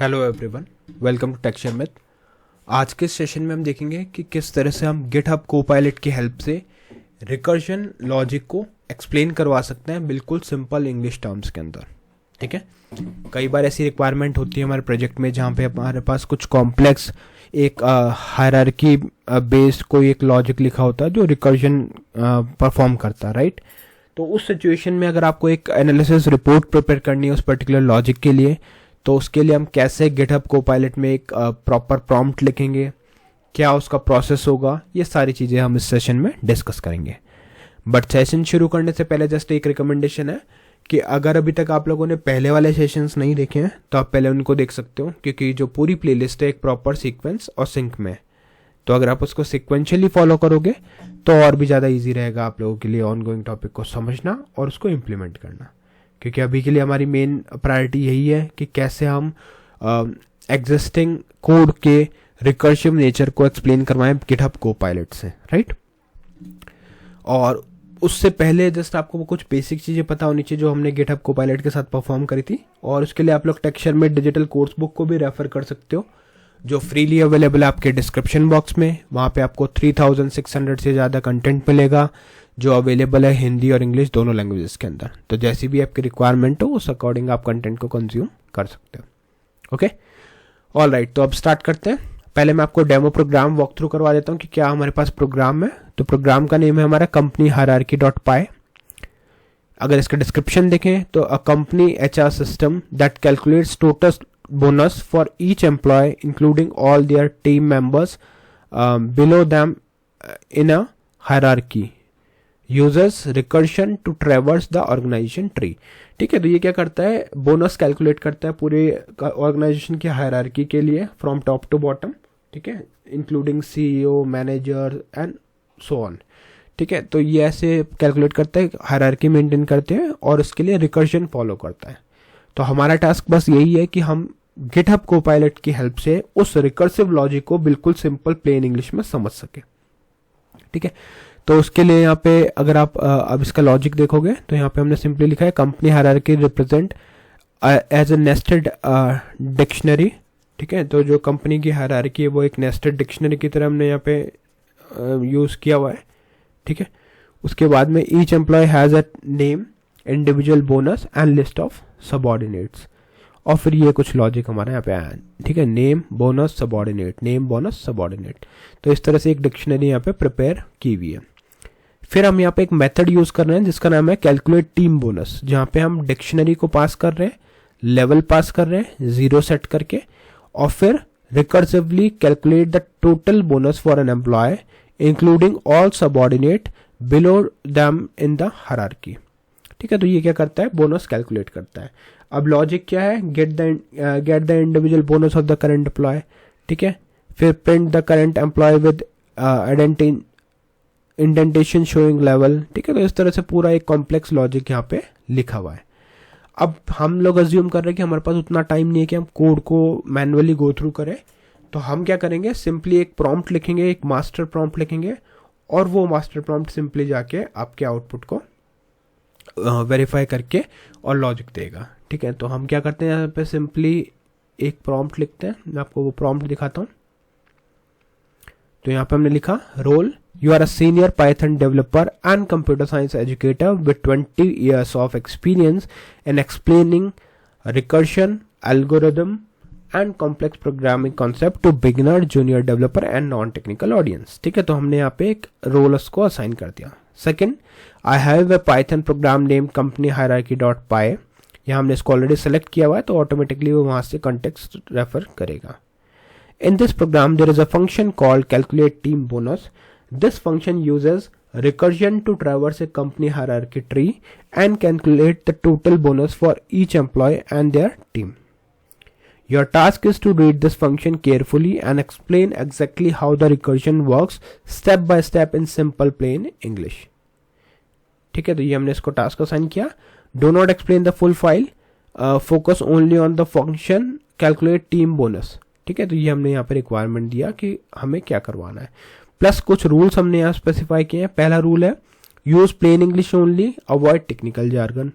Hello everyone, welcome to texture myth. आज के session में हम देखेंगे कि किस तरह से हम गिटहब कोपायलट की हेल्प से रिकर्जन लॉजिक को एक्सप्लेन करवा सकते हैं बिल्कुल सिंपल इंग्लिश टर्म्स के अंदर। ठीक है, कई बार ऐसी रिक्वायरमेंट होती है हमारे प्रोजेक्ट में जहाँ पे हमारे पास कुछ कॉम्प्लेक्स एक हायरार्की बेस्ड कोई एक लॉजिक लिखा होता है जो रिकर्जन परफॉर्म करता है, राइट। तो उस सिचुएशन में अगर आपको एक एनालिसिस रिपोर्ट प्रिपेयर करनी है उस पर्टिकुलर लॉजिक के लिए, तो उसके लिए हम कैसे गिटहब कोपायलट में एक प्रॉपर प्रॉम्प्ट लिखेंगे, क्या उसका प्रोसेस होगा, ये सारी चीज़ें हम इस सेशन में डिस्कस करेंगे। बट सेशन शुरू करने से पहले जस्ट एक रिकमेंडेशन है कि अगर अभी तक आप लोगों ने पहले वाले सेशंस नहीं देखे हैं तो आप पहले उनको देख सकते हो, क्योंकि जो पूरी प्लेलिस्ट है एक प्रॉपर सीक्वेंस और सिंक में है। तो अगर आप उसको सिक्वेंशियली फॉलो करोगे तो और भी ज़्यादा ईजी रहेगा आप लोगों के लिए ऑनगोइंग टॉपिक को समझना और उसको इम्प्लीमेंट करना, क्योंकि अभी के लिए हमारी मेन प्रायोरिटी यही है कि कैसे हम एग्जिस्टिंग कोड के रिकर्सिव नेचर को एक्सप्लेन करवाएं गिटहब कोपायलट से, राइट। और उससे पहले जस्ट आपको कुछ बेसिक चीज़ें पता होनी चाहिए जो हमने गिटहब कोपायलट के साथ परफॉर्म करी थी, और उसके लिए आप लोग टेक्सचर में डिजिटल कोर्स बुक को भी रेफर कर सकते हो जो फ्रीली अवेलेबल है आपके डिस्क्रिप्शन बॉक्स में। वहाँ पे आपको 3600 से ज़्यादा कंटेंट मिलेगा जो अवेलेबल है हिंदी और इंग्लिश दोनों लैंग्वेजेस के अंदर। तो जैसी भी आपकी रिक्वायरमेंट हो उस अकॉर्डिंग आप कंटेंट को कंज्यूम कर सकते हो। ओके, ऑल राइट, तो अब स्टार्ट करते हैं। पहले मैं आपको डेमो प्रोग्राम वॉक थ्रू करवा देता हूँ कि क्या हमारे पास प्रोग्राम है। तो प्रोग्राम का नेम है हमारा कंपनी हायरार्की.py। अगर इसका डिस्क्रिप्शन देखें तो a company HR system that calculates total bonus for each employee including all their team members below them in a hierarchy uses recursion to traverse the organization tree। ठीक है, तो ये क्या करता है, बोनस कैलकुलेट करता है पूरे ऑर्गेनाइजेशन की हायरार्की के लिए फ्रॉम टॉप टू बॉटम। ठीक है, including CEO, manager and so on. ठीक है, तो ये ऐसे कैलकुलेट करता है, हायरार्की मेंटेन करते हैं और उसके लिए रिकर्जन फॉलो करता है। तो हमारा टास्क बस यही है कि हम गिटहब कोपायलट की हेल्प से उस रिकर्सिव लॉजिक को बिल्कुल सिंपल प्लेन इंग्लिश में समझ सके। ठीक है, तो उसके लिए यहाँ पे अगर आप अब इसका लॉजिक देखोगे तो यहाँ पे हमने सिंपली लिखा है company hierarchy represent as a nested dictionary. ठीक है, तो जो कंपनी की हायरार्की है वो एक नेस्टेड डिक्शनरी की तरह हमने यहाँ पे यूज किया हुआ है। ठीक है, उसके बाद में each employ has a name, individual bonus and list of subordinates, और फिर ये कुछ लॉजिक हमारे यहाँ पे आया। ठीक है, name, bonus, subordinate, name, bonus, subordinate. तो इस तरह से एक डिक्शनरी यहाँ पे प्रिपेयर की हुई है। फिर हम यहाँ पे एक मेथड यूज कर रहे हैं जिसका नाम है कैलकुलेट टीम बोनस, जहाँ पे हम डिक्शनरी को पास कर रहे हैं, लेवल पास कर रहे हैं 0 सेट करके, और फिर recursively calculate the total bonus for an employee including all subordinate below them in the hierarchy. ठीक है, तो ये क्या करता है, बोनस कैलकुलेट करता है। अब लॉजिक क्या है, get the individual bonus of the current employee. ठीक है, फिर print the current employee with indentation showing level. ठीक है, तो इस तरह से पूरा एक कॉम्प्लेक्स लॉजिक यहाँ पे लिखा हुआ है। अब हम लोग अज्यूम कर रहे हैं कि हमारे पास उतना टाइम नहीं है कि हम कोड को मैनुअली गो थ्रू करें, तो हम क्या करेंगे, सिंपली एक प्रॉम्प्ट लिखेंगे, एक मास्टर प्रॉम्प्ट लिखेंगे, और वो मास्टर प्रॉम्प्ट सिंपली जाके आपके आउटपुट को वेरीफाई करके और लॉजिक देगा। ठीक है, तो हम क्या करते हैं, यहाँ पे सिंपली एक प्रॉम्प्ट लिखते हैं। मैं आपको वो प्रॉम्प्ट दिखाता हूँ। तो यहाँ पे हमने लिखा role, you are a senior Python developer and computer science educator with 20 years of experience in explaining recursion, algorithm and complex programming concept to beginner, junior developer and non technical audience. ठीक है, तो हमने यहाँ पे एक role को assign कर दिया। Second, I have a Python program name company हायरार्की.py। यहाँ हमने इसको ऑलरेडी सेलेक्ट किया हुआ है तो ऑटोमेटिकली वो वहाँ से कॉन्टेक्स्ट रेफर करेगा। In this program there is a function called calculate team bonus. This function uses recursion to traverse a company hierarchy tree and calculate the total bonus for each employee and their team. Your task is to read this function carefully and explain exactly how the recursion works step by step in simple plain English। ठीक है, तो ये हमने इसको task assign किया। Do not explain the full file, focus only on the function calculate team bonus। ठीक है, तो ये हमने यहाँ पे रिक्वायरमेंट दिया कि हमें क्या करवाना है, प्लस कुछ रूल्स हमने यहाँ स्पेसिफाई किए हैं। पहला रूल है use plain English only, avoid technical jargon,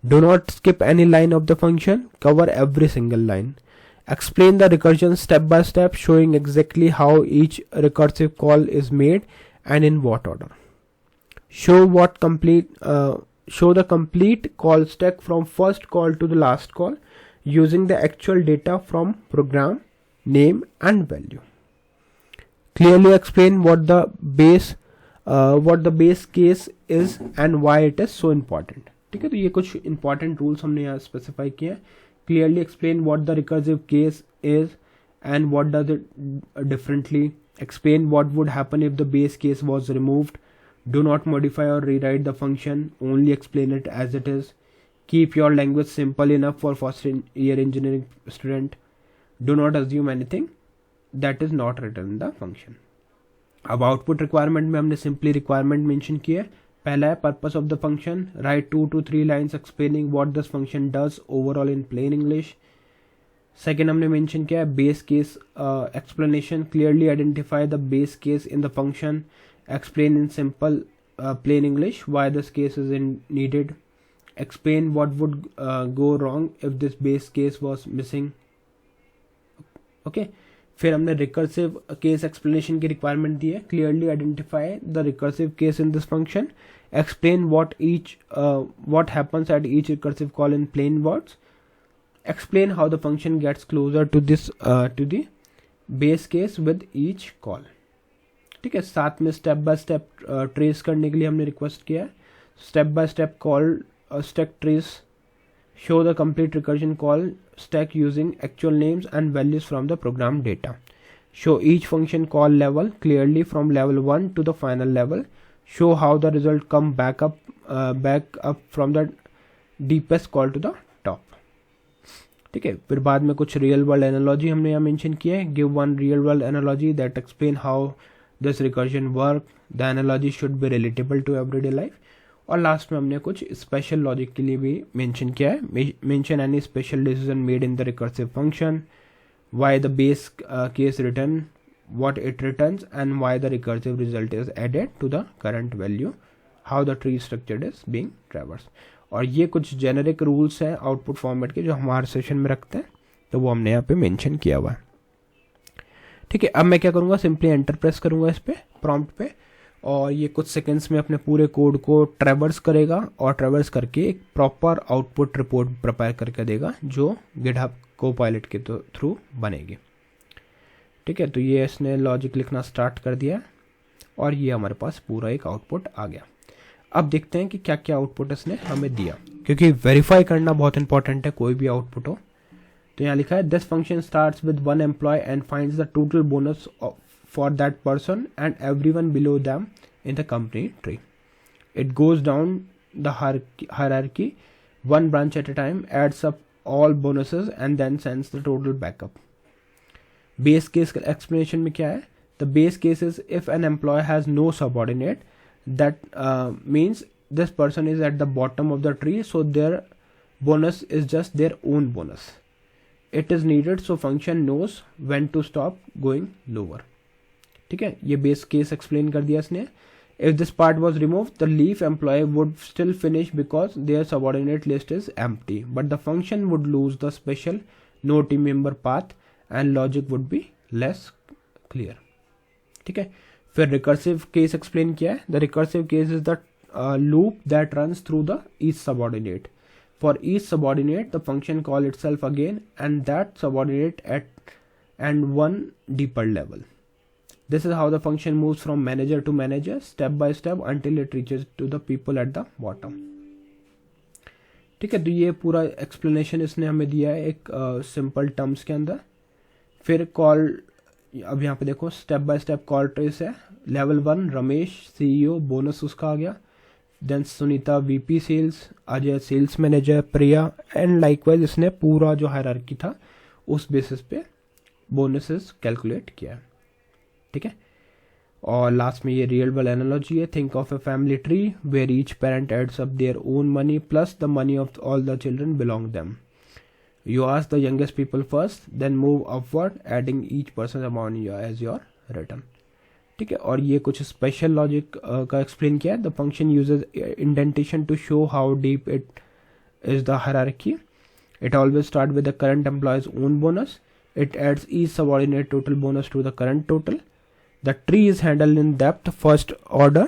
do not skip any line of the function, cover every single line, Explain the recursion step by step, showing exactly how each recursive call is made and in what order. Show the complete call stack from first call to the last call using the actual data from program name and value. Clearly explain what the base case is and why it is so important. ठीक है, तो ये कुछ important rules हमने यहाँ specify किए हैं. Clearly explain what the recursive case is and what does it differently. Explain what would happen if the base case was removed. Do not modify or rewrite the function, only explain it as it is. Keep your language simple enough for first year engineering student. Do not assume anything that is not written in the function. अब output requirement में हमने simply requirement mention किया है. पहला है purpose of the function, write 2 to 3 lines explaining what this function does overall in plain English. Second हमने मेंशन किया है base case explanation, clearly identify the base case in the function, explain in simple plain English why this case is needed, explain what would go wrong if this base case was missing. Okay, फिर हमने recursive case explanation की requirement दी है. Clearly identify the recursive case in this function, explain what happens at each recursive call in plain words, explain how the function gets closer to the base case with each call. ठीक है, साथ में step by step trace करने के लिए हमने request किया है. Step by step call stack trace, show the complete recursion call stack using actual names and values from the program data. Show each function call level clearly from level 1 to the final level. Show how the result come back up from the deepest call to the top. ठीक है, फिर बाद में कुछ real world analogy हमने यहाँ mention किया है. Give one real world analogy that explain how this recursion work. The analogy should be relatable to everyday life. और लास्ट में हमने कुछ स्पेशल लॉजिक के लिए भी मेंशन किया है. Mention any special decision made in the recursive function, why the base case return what it returns, and why the recursive result is added to the current value, how the tree structure is being traversed. और ये कुछ generic rules हैं output format के जो हमारे session में रखते हैं, तो वो हमने यहाँ पे मेंशन किया हुआ है. ठीक है, अब मैं क्या करूँगा, सिंपली एंटर प्रेस करूँगा इस पे प्रॉम्प्ट पे, और ये कुछ सेकंड्स में अपने पूरे कोड को ट्रैवर्स करेगा और ट्रैवर्स करके एक प्रॉपर आउटपुट रिपोर्ट प्रिपेयर करके देगा जो गिटहब कोपायलट के थ्रू बनेगी. ठीक है, तो ये इसने लॉजिक लिखना स्टार्ट कर दिया और ये हमारे पास पूरा एक आउटपुट आ गया. अब देखते हैं कि क्या क्या आउटपुट इसने हमें दिया, क्योंकि वेरीफाई करना बहुत इंपॉर्टेंट है कोई भी आउटपुट हो. तो यहाँ लिखा है this function starts with one employee and finds the total bonus for that person and everyone below them in the company tree. It goes down the hierarchy one branch at a time, adds up all bonuses and then sends the total back up. Base case explanation में क्या है, the base case is if an employee has no subordinate, that means this person is at the bottom of the tree, so their bonus is just their own bonus. It is needed so function knows when to stop going lower. ठीक है, ये base case explain कर दिया इसने. If this part was removed, the leaf employee would still finish because their subordinate list is empty, but the function would lose the special no team member path and logic would be less clear. ठीक है, फिर recursive case explain किया है. The recursive case is the loop that runs through the each subordinate. For each subordinate, the function call itself again and that subordinate at and one deeper level. This is how the function moves from manager to manager step by step until it reaches to the people at the bottom. ठीक है, तो ये पूरा explanation इसने हमें दिया है एक सिंपल टर्म्स के अंदर. फिर कॉल, अब यहाँ पे देखो step by step call trace है. लेवल 1 रमेश CEO, बोनस उसका आ गया. Then Sunita VP sales, Ajay sales manager, Priya, and likewise इसने पूरा जो हायरार्की था उस बेसिस पे बोनसेस कैलकुलेट किया है. ठीक है, और लास्ट में ये रियल वर्ल्ड एनालॉजी है. Think of a family tree where each parent adds up their own money plus the money of all the children belong them. You ask the youngest people first, then move upward adding each person amount as your return. ठीक है, और ये कुछ special logic का explain किया है. The function uses indentation to show how deep it is the hierarchy. It always start with the current employee's own bonus. it adds each subordinate total bonus to the current total. The tree is handled in depth first order.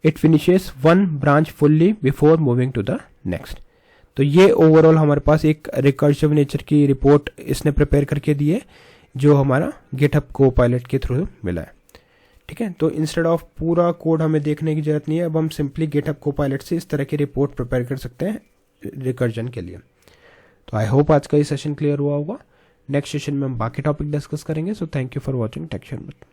It finishes one branch fully before moving to the next. तो ये overall हमारे पास एक recursive nature की report इसने prepare करके दी है जो हमारा गिटहब कोपायलट के थ्रू मिला है. ठीक है, तो इंस्टेड ऑफ पूरा कोड हमें देखने की जरूरत नहीं है. अब हम सिंपली गिटहब कोपायलट से इस तरह की रिपोर्ट प्रिपेयर कर सकते हैं रिकर्जन के लिए. तो आई होप आज का ये सेशन क्लियर हुआ होगा. नेक्स्ट सेशन में हम बाकी टॉपिक डिस्कस करेंगे. So thank you for watching tech share with.